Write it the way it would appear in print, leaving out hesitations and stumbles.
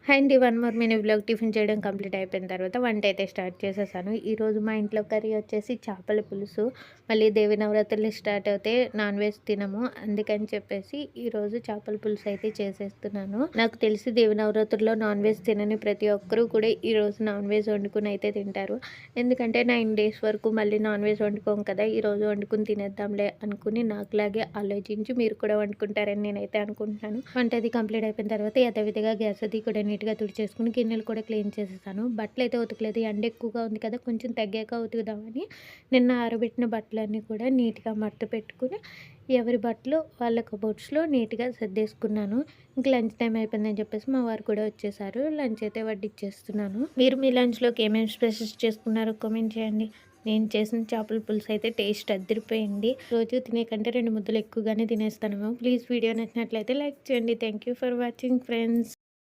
Hi అండి. One more mini vlog. Tiffin చేయడం complete అయిపోయిన తర్వాత వంట అయితే స్టార్ట్ చేసేసాను. ఈరోజు మా ఇంట్లో కర్రీ వచ్చేసి చేపల పులుసు. మళ్ళీ దేవి నవరాత్రులు స్టార్ట్ అవుతే నాన్ వెజ్ తినము, అందుకని చెప్పేసి ఈరోజు చేపల పులుసు అయితే చేసేస్తున్నాను. నాకు తెలిసి దేవి నవరాత్రుల్లో నాన్ వెజ్ తినని ప్రతి ఒక్కరూ కూడా ఈరోజు నాన్ వెజ్ వండుకుని అయితే తింటారు. ఎందుకంటే 9 days వరకు మళ్ళీ నాన్ వెజ్ వండుకోం కదా, ఈరోజు వండుకుని తినేద్దాంలే అనుకుని నాకులాగే ఆలోచించి మీరు కూడా వండుకుంటారని నేనైతే అనుకుంటున్నాను. వంట అది కంప్లీట్ అయిపోయిన తర్వాత యథావిధిగా గ్యాస్ అది కూడా నీట్గా తుడిచేసుకుని గిన్నెలు కూడా క్లీన్ చేసేసాను. బట్టలు అయితే ఉతకలేదు, ఎండ ఎక్కువగా ఉంది కదా, కొంచెం తగ్గాక ఉతుకుదామని నిన్న ఆరబెట్టిన బట్టలన్నీ కూడా నీట్గా మడత పెట్టుకుని ఎవరి బట్టలు వాళ్ళ కబోర్డ్స్లో నీట్గా సర్దేసుకున్నాను. ఇంక లంచ్ టైం అయిపోయిందని చెప్పేసి మా వారు కూడా వచ్చేసారు. లంచ్ అయితే వడ్డిచ్చేస్తున్నాను. మీరు మీ లంచ్లోకి ఏమేమి స్పెషల్స్ చేసుకున్నారో కామెంట్ చేయండి. నేను చేసిన చేపల పులుసు అయితే టేస్ట్ అదిరిపోయింది. రోజు తినే కంటే 2 ముద్దలు ఎక్కువగానే తినేస్తాను. ప్లీజ్ వీడియో నచ్చినట్లయితే లైక్ చేయండి. Thank you for watching friends.